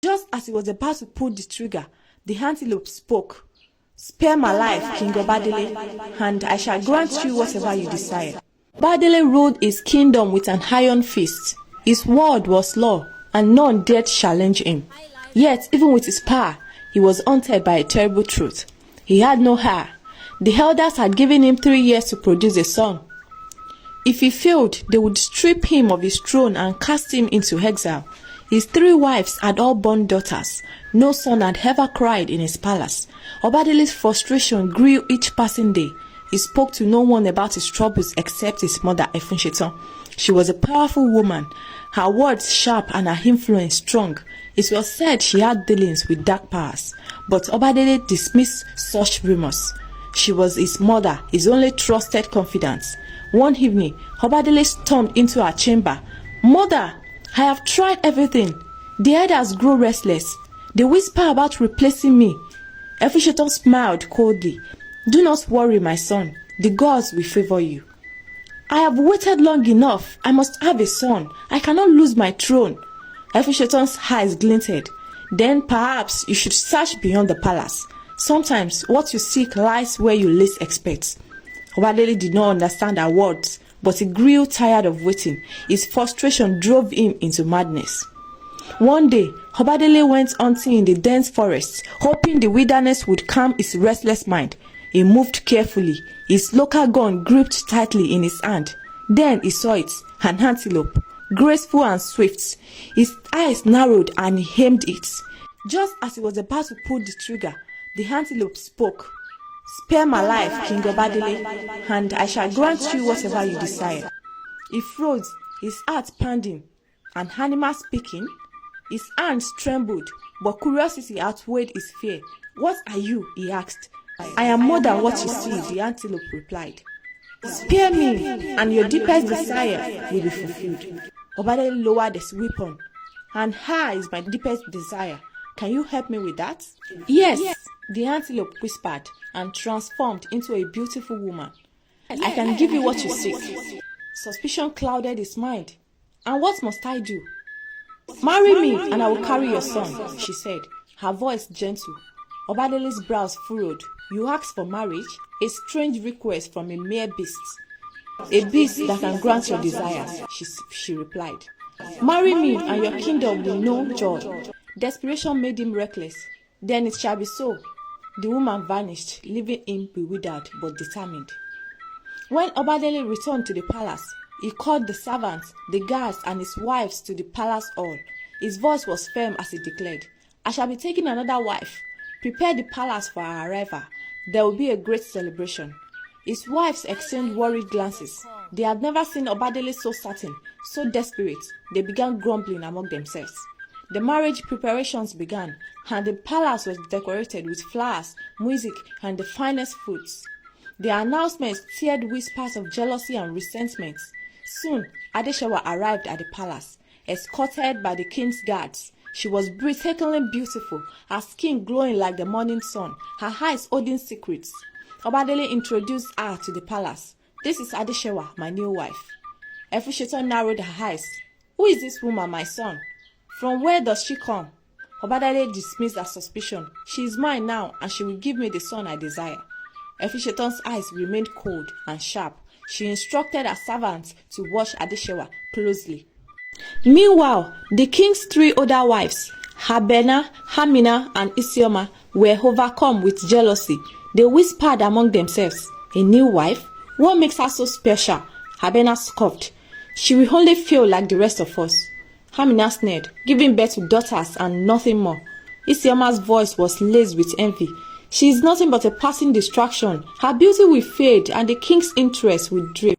Just as he was about to pull the trigger, the antelope spoke. "Spare my life, King Obadele, and I shall grant you whatever you desire." Obadele ruled his kingdom with an iron fist. His word was law, and none dared challenge him. Yet, even with his power, he was haunted by a terrible truth. He had no heir. The elders had given him 3 years to produce a son. If he failed, they would strip him of his throne and cast him into exile. His 3 wives had all born daughters. No son had ever cried in his palace. Obadele's frustration grew each passing day. He spoke to no one about his troubles except his mother, Efunshetan. She was a powerful woman, her words sharp and her influence strong. It was said she had dealings with dark powers, but Obadele dismissed such rumors. She was his mother, his only trusted confidant. One evening, Obadele stormed into her chamber. "Mother, I have tried everything. The elders grow restless. They whisper about replacing me." Efunshetan smiled coldly. "Do not worry, my son. The gods will favor you." "I have waited long enough. I must have a son. I cannot lose my throne." Efunshetan's eyes glinted. "Then perhaps you should search beyond the palace. Sometimes what you seek lies where you least expect." Obadele did not understand her words, but he grew tired of waiting. His frustration drove him into madness. One day, Obadele went hunting in the dense forest, hoping the wilderness would calm his restless mind. He moved carefully, his local gun gripped tightly in his hand. Then he saw it, an antelope, graceful and swift. His eyes narrowed and he aimed it. Just as he was about to pull the trigger, the antelope spoke. "Spare my life, King Obadele, and I shall grant you whatever you desire." He froze, his heart pounding. An animal speaking? His hands trembled, but curiosity outweighed his fear. "What are you?" he asked. "I am more than what you see," the antelope replied. "Spare me, and your deepest desire will be fulfilled." Obadele lowered his weapon. "And here is my deepest desire. Can you help me with that?" Yes, the antelope whispered and transformed into a beautiful woman. "I can give you what you seek." Suspicion clouded his mind. "And what must I do?" "Marry me, and I will carry your son," she said, her voice gentle. Obadele's brows furrowed. "You ask for marriage? A strange request from a mere beast." "A beast that can grant your desires," she replied. "Marry me, and your kingdom will know joy." Desperation made him reckless. "Then it shall be so." The woman vanished, leaving him bewildered but determined. When Obadele returned to the palace, he called the servants, the guards, and his wives to the palace hall. His voice was firm as he declared, "I shall be taking another wife. Prepare the palace for our arrival. There will be a great celebration." His wives exchanged worried glances. They had never seen Obadele so certain, so desperate. They began grumbling among themselves. The marriage preparations began, and the palace was decorated with flowers, music, and the finest foods. The announcements stirred whispers of jealousy and resentment. Soon, Adeshewa arrived at the palace, escorted by the king's guards. She was breathtakingly beautiful, her skin glowing like the morning sun, her eyes holding secrets. Obadele introduced her to the palace. "This is Adeshewa, my new wife." Efunshetan narrowed her eyes. "Who is this woman, my son? From where does she come?" Obadele dismissed her suspicion. "She is mine now, and she will give me the son I desire." Efunshetan's eyes remained cold and sharp. She instructed her servants to watch Adeshewa closely. Meanwhile, the king's 3 older wives, Habena, Hamina, and Isioma, were overcome with jealousy. They whispered among themselves, "A new wife? What makes her so special?" Habena scoffed. "She will only feel like the rest of us." Hamina sneered, "Giving birth to daughters and nothing more." Isioma's voice was laced with envy. "She is nothing but a passing distraction. Her beauty will fade and the king's interest will drift."